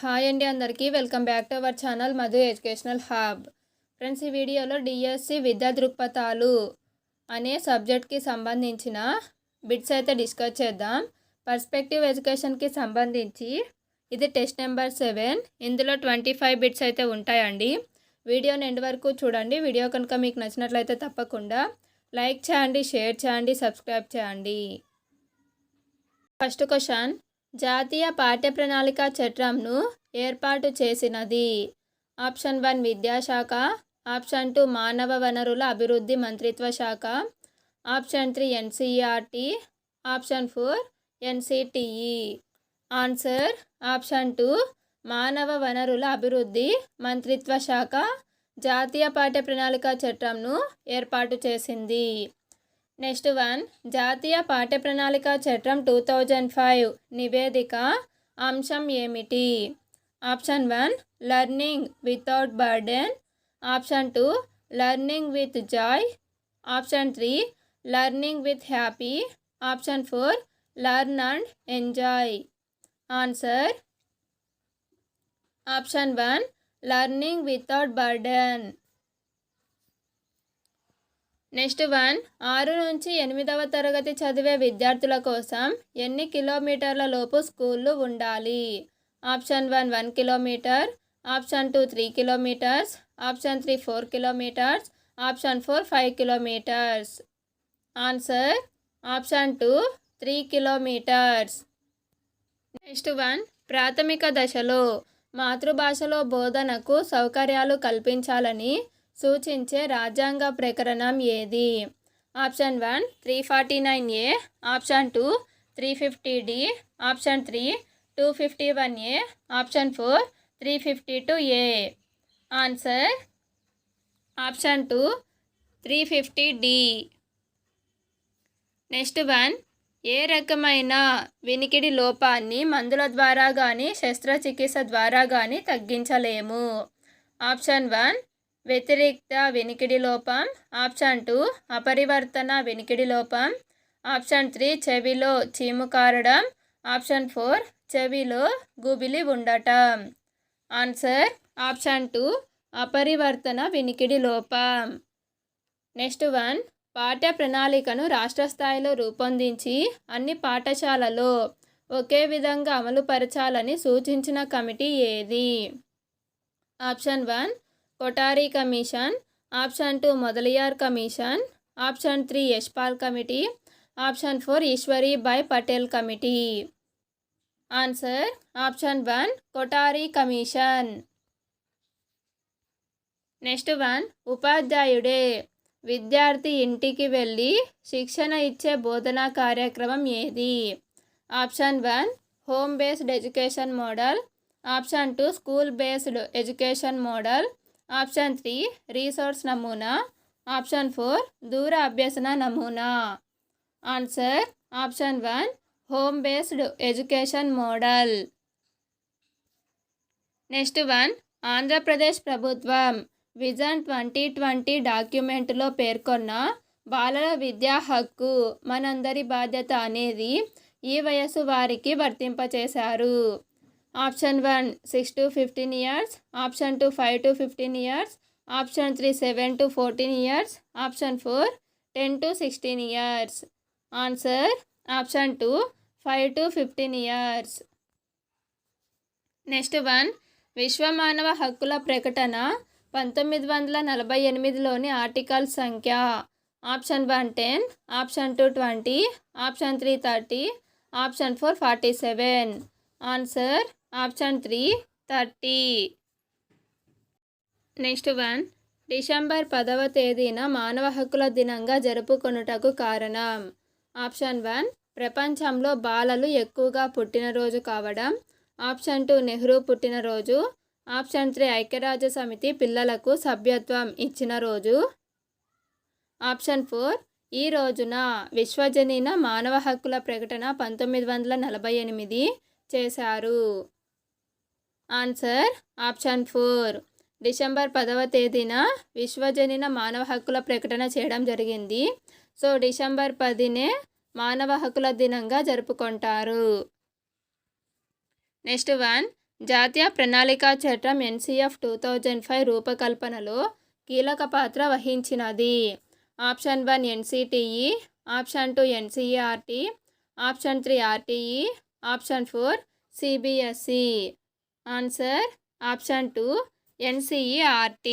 Hi అండి అందరికీ welcome back to our channel Madhu educational hub. Friends, ఈ వీడియోలో డిఎస్సి విద్యా దృక్పథాలు అనే సబ్జెక్ట్కి సంబంధించిన బిట్స్ అయితే డిస్కస్ చేద్దాం. పర్స్పెక్టివ్ ఎడ్యుకేషన్కి సంబంధించి ఇది టెస్ట్ నెంబర్ 7. ఇందులో 25 బిట్స్ అయితే ఉంటాయండి. వీడియోని ఎండ్ వరకు చూడండి. వీడియో కనుక మీకు నచ్చినట్లయితే తప్పకుండా లైక్ చేయండి, షేర్ చేయండి, సబ్స్క్రైబ్ చేయండి. ఫస్ట్ క్వశ్చన్, జాతీయ పాఠ్య ప్రణాళిక చట్రంను ఏర్పాటు చేసినది? ఆప్షన్ 1 విద్యాశాఖ, ఆప్షన్ 2 మానవ వనరుల అభివృద్ధి మంత్రిత్వ శాఖ, option 3 NCERT, option 4 NCTE. Answer option 2 మానవ వనరుల అభివృద్ధి మంత్రిత్వ శాఖ జాతీయ పాఠ్య ప్రణాళిక చట్రంను ఏర్పాటు చేసింది. నెక్స్ట్ 1, జాతీయ పాఠ్య ప్రణాళిక చట్టం 2005 నివేదిక అంశం ఏమిటి? Option 1 learning without burden, option 2 learning with Joy, option 3 learning with happy, option 4 learn and enjoy. Answer option 1 learning without burden. Next 1, 6 నుంచి 8వ తరగతి చదివే విద్యార్థుల కోసం ఎన్ని కిలోమీటర్ల లోపు స్కూళ్ళు ఉండాలి? Option 1 1 kilometre, option 2 3 kilometres, option 3 4 kilometres, option 4 5 kilometres. Answer option 2 3 kilometres. Next 1, ప్రాథమిక దశలో మాతృభాషలో బోధనకు సౌకర్యాలు కల్పించాలని సూచించే రాజ్యాంగ ప్రకరణం ఏది? Option 1 349A, option 2 350D, option 3 251A, option 4 352A. Answer option 2 350D. Next 1, ఏ రకమైన వినికిడి లోపాన్ని మందుల ద్వారా కానీ శస్త్రచికిత్స ద్వారా కానీ తగ్గించలేము? ఆప్షన్ 1 వ్యతిరిక్త వినికిడి లోపం, ఆప్షన్ 2 అపరివర్తన వినికిడి లోపం, ఆప్షన్ 3 చెవిలో చీము కారడం, ఆప్షన్ 4 చెవిలో గుబిలి ఉండటం. ఆన్సర్ ఆప్షన్ 2 అపరివర్తన వినికిడి లోపం. నెక్స్ట్ 1, పాఠ్య ప్రణాళికను రాష్ట్ర స్థాయిలో రూపొందించి అన్ని పాఠశాలలో ఒకే విధంగా అమలుపరచాలని సూచించిన కమిటీ ఏది? Option 1 Kothari commission, option 2 Mudaliar commission, option 3 Yashpal committee, option 4 Ishwarbhai Patel committee. Answer option 1 Kothari commission. Next 1, ఉపాధ్యాయుడే విద్యార్థి ఇంటికి వెళ్ళి శిక్షణ ఇచ్చే బోధనా కార్యక్రమం ఏది? Option 1 home based education model, option 2 school based education model, option 3 resource నమూనా, ఆప్షన్ 4 దూర అభ్యసన నమూనా. Answer option 1 home based education model. Next 1, Andhra Pradesh ప్రభుత్వం విజన్ 2020 డాక్యుమెంట్లో పేర్కొన్న బాలల విద్యా హక్కు మనందరి బాధ్యత అనేది ఈ వయసు వారికి వర్తింపచేశారు? Option 1 6 to 15 years, option 2 5 to 15 years, option 3 7 to 14 years, option 4 10 to 16 years. Answer option 2 5 to 15 years. Next 1, విశ్వ మానవ హక్కుల ప్రకటన 1948లోని ఆర్టికల్ సంఖ్య? Option 1 10, option 2 20, option 3 30, option 4 47. Answer option 3 30. Next 1, December 10వ తేదీన మానవ హక్కుల దినంగా జరుపుకొనుటకు కారణం? ఆప్షన్ 1 ప్రపంచంలో బాలలు ఎక్కువగా పుట్టినరోజు కావడం, ఆప్షన్ 2 నెహ్రూ పుట్టినరోజు, ఆప్షన్ 3 ఐక్యరాజ్య సమితి పిల్లలకు సభ్యత్వం ఇచ్చిన రోజు, ఆప్షన్ 4 ఈ రోజున విశ్వజనీన మానవ హక్కుల ప్రకటన 1948 చేశారు. ఆన్సర్ ఆప్షన్ 4 డిసెంబర్ 10వ తేదీన విశ్వజనీన మానవ హక్కుల ప్రకటన చేయడం జరిగింది. సో డిసెంబర్ 10నే మానవ హక్కుల దినంగా జరుపుకుంటారు. నెక్స్ట్ 1, జాతీయ ప్రణాళికా చట్టం NCF 2005 రూపకల్పనలో కీలక పాత్ర వహించినది. Option 1 NCTE, option 2 NCERT, option 3 RTE, option 4 CBSE. Answer option 2 NCERT.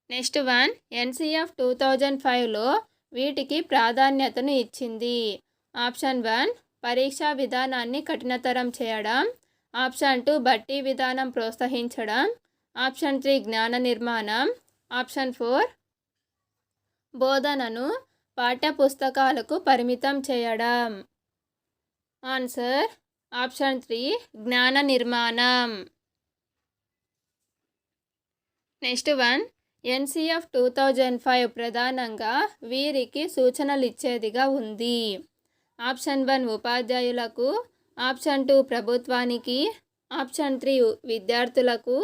Next one, NCF 2005లో వీటికి ప్రాధాన్యతను ఇచ్చింది. ఆప్షన్ 1 పరీక్షా విధానాన్ని కఠినతరం చేయడం, ఆప్షన్ 2 బట్టి విధానం ప్రోత్సహించడం, ఆప్షన్ 3 జ్ఞాన నిర్మాణం, ఆప్షన్ 4 బోధనను పాఠ్యపుస్తకాలకు పరిమితం చేయడం. ఆన్సర్ ఆప్షన్ 3 జ్ఞాన నిర్మాణం. నెక్స్ట్ వన్, NCF 2005 ప్రధానంగా వీరికి సూచనలు ఇచ్చేదిగా ఉంది. ఆప్షన్ 1 ఉపాధ్యాయులకు, ఆప్షన్ 2 ప్రభుత్వానికి, ఆప్షన్ 3 విద్యార్థులకు,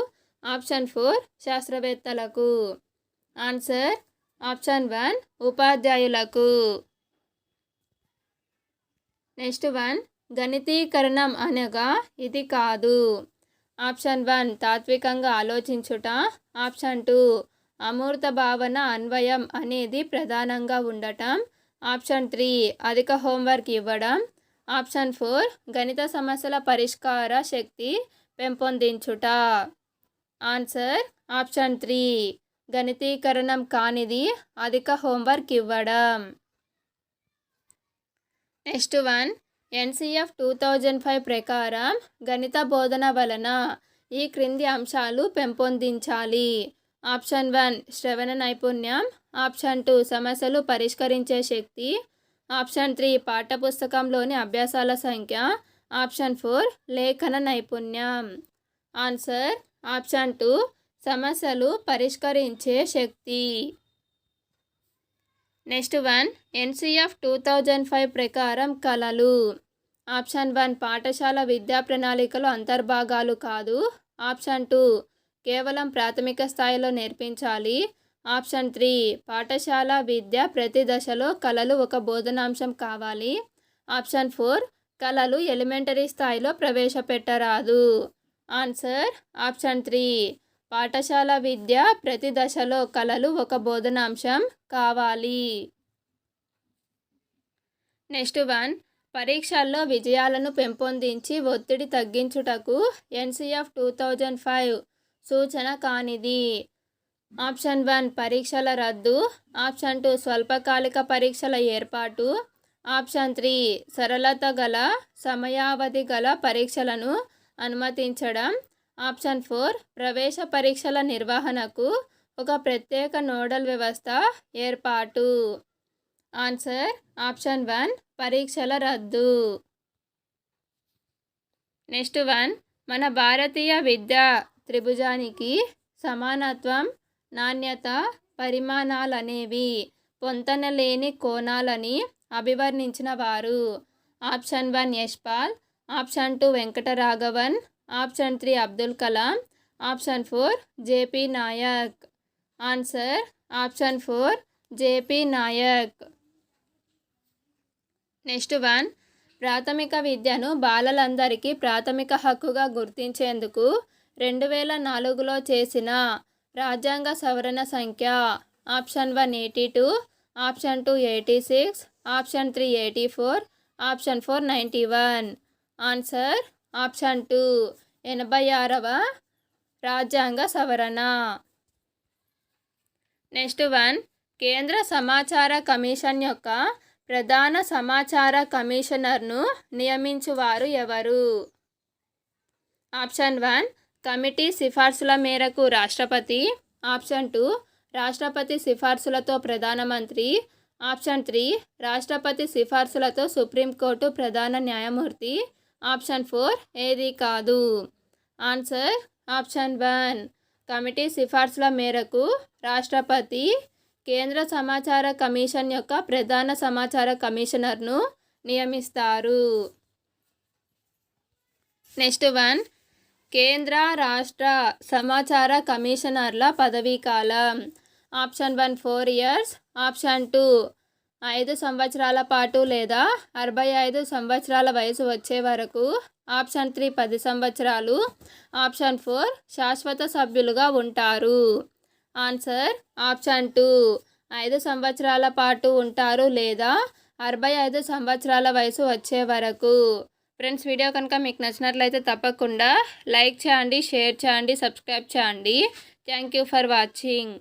ఆప్షన్ 4 శాస్త్రవేత్తలకు. ఆన్సర్ ఆప్షన్ 1 ఉపాధ్యాయులకు. నెక్స్ట్ వన్, గణితీకరణం అనగా ఇది కాదు. ఆప్షన్ 1 తాత్వికంగా ఆలోచించుట, ఆప్షన్ 2 అమూర్త భావన అన్వయం అనేది ప్రధానంగా ఉండటం, ఆప్షన్ 3 అధిక హోంవర్క్ ఇవ్వడం, ఆప్షన్ 4 గణిత సమస్యల పరిష్కార శక్తి పెంపొందించుట. ఆన్సర్ ఆప్షన్ 3 గణితీకరణం కానిది అధిక హోంవర్క్ ఇవ్వడం. నెక్స్ట్ వన్, NCF 2005 ప్రకారం గణిత బోధన వలన ఈ క్రింది అంశాలు పెంపొందించాలి. ఆప్షన్ 1 శ్రవణ నైపుణ్యం, ఆప్షన్ 2 సమస్యలు పరిష్కరించే శక్తి, ఆప్షన్ 3 పాఠ్యపుస్తకంలోని అభ్యాసాల సంఖ్య, ఆప్షన్ 4 లేఖన నైపుణ్యం. ఆన్సర్ ఆప్షన్ 2 సమస్యలు పరిష్కరించే శక్తి. నెక్స్ట్ వన్, NCF 2005 ప్రకారం కళలు. ఆప్షన్ 1 పాఠశాల విద్యా ప్రణాళికలో అంతర్భాగాలు కాదు, ఆప్షన్ 2 కేవలం ప్రాథమిక స్థాయిలో నేర్పించాలి, ఆప్షన్ 3 పాఠశాల విద్య ప్రతి దశలో కళలు ఒక బోధనాంశం కావాలి, ఆప్షన్ 4 కళలు ఎలిమెంటరీ స్థాయిలో ప్రవేశపెట్టరాదు. ఆన్సర్ ఆప్షన్ 3 పాఠశాల విద్య ప్రతి దశలో కళలు ఒక బోధనాంశం కావాలి. నెక్స్ట్ వన్, పరీక్షల్లో విజయాలను పెంపొందించి ఒత్తిడి తగ్గించుటకు NCF 2005 సూచన కానిది. ఆప్షన్ 1 పరీక్షల రద్దు, ఆప్షన్ 2 స్వల్పకాలిక పరీక్షల ఏర్పాటు, ఆప్షన్ 3 సరళత గల సమయావధి గల పరీక్షలను అనుమతించడం, ఆప్షన్ 4 ప్రవేశ పరీక్షల నిర్వహణకు ఒక ప్రత్యేక నోడల్ వ్యవస్థ ఏర్పాటు. ఆన్సర్ ఆప్షన్ 1 పరీక్షల రద్దు. నెక్స్ట్ వన్, మన భారతీయ విద్యా త్రిభుజానికి సమానత్వం, నాణ్యత, పరిమాణాలనేవి పొంతనలేని కోణాలని అభివర్ణించిన వారు. Option 1 Yashpal, option 2 Venkataraghavan, option 3 Abdul Kalam, option 4 JP Nayak. Answer option 4 JP Nayak. Next one, ప్రాథమిక విద్యను బాలలందరికీ ప్రాథమిక హక్కుగా గుర్తించేందుకు 2004లో చేసిన రాజ్యాంగ సవరణ సంఖ్య. Option 1 82, option 2 86, option 3 84, option 4 91. Answer option 2 86వ రాజ్యాంగ సవరణ. నెక్స్ట్ వన్, కేంద్ర సమాచార కమిషన్ యొక్క ప్రధాన సమాచార కమిషనర్ను నియమించువారు ఎవరు? ఆప్షన్ 1 కమిటీ సిఫార్సుల మేరకు రాష్ట్రపతి, ఆప్షన్ 2 రాష్ట్రపతి సిఫార్సులతో ప్రధానమంత్రి, ఆప్షన్ 3 రాష్ట్రపతి సిఫార్సులతో సుప్రీంకోర్టు ప్రధాన న్యాయమూర్తి, ఆప్షన్ 4 ఏది కాదు. ఆన్సర్ ఆప్షన్ 1 కమిటీ సిఫార్సుల మేరకు రాష్ట్రపతి కేంద్ర సమాచార కమిషన్ యొక్క ప్రధాన సమాచార కమిషనర్ను నియమిస్తారు. నెక్స్ట్ వన్, కేంద్ర రాష్ట్ర సమాచార కమిషనర్ల పదవీకాలం. ఆప్షన్ 1 4 years, ఆప్షన్ 2 5 సంవత్సరాల పాటు లేదా 65 సంవత్సరాల వయసు వచ్చే వరకు. ఆప్షన్ 3 10 సంవత్సరాలు. ఆప్షన్ 4 శాశ్వత సభ్యులుగా ఉంటారు. ఆన్సర్ ఆప్షన్ 2 5 సంవత్సరాల పాటు ఉంటారు లేదా 65 సంవత్సరాల వయసు వచ్చే వరకు. ఫ్రెండ్స్, వీడియో కనుక మీకు నచ్చినట్లయితే తప్పకుండా లైక్ చేయండి, షేర్ చేయండి, సబ్స్క్రైబ్ చేయండి. Thank you for watching.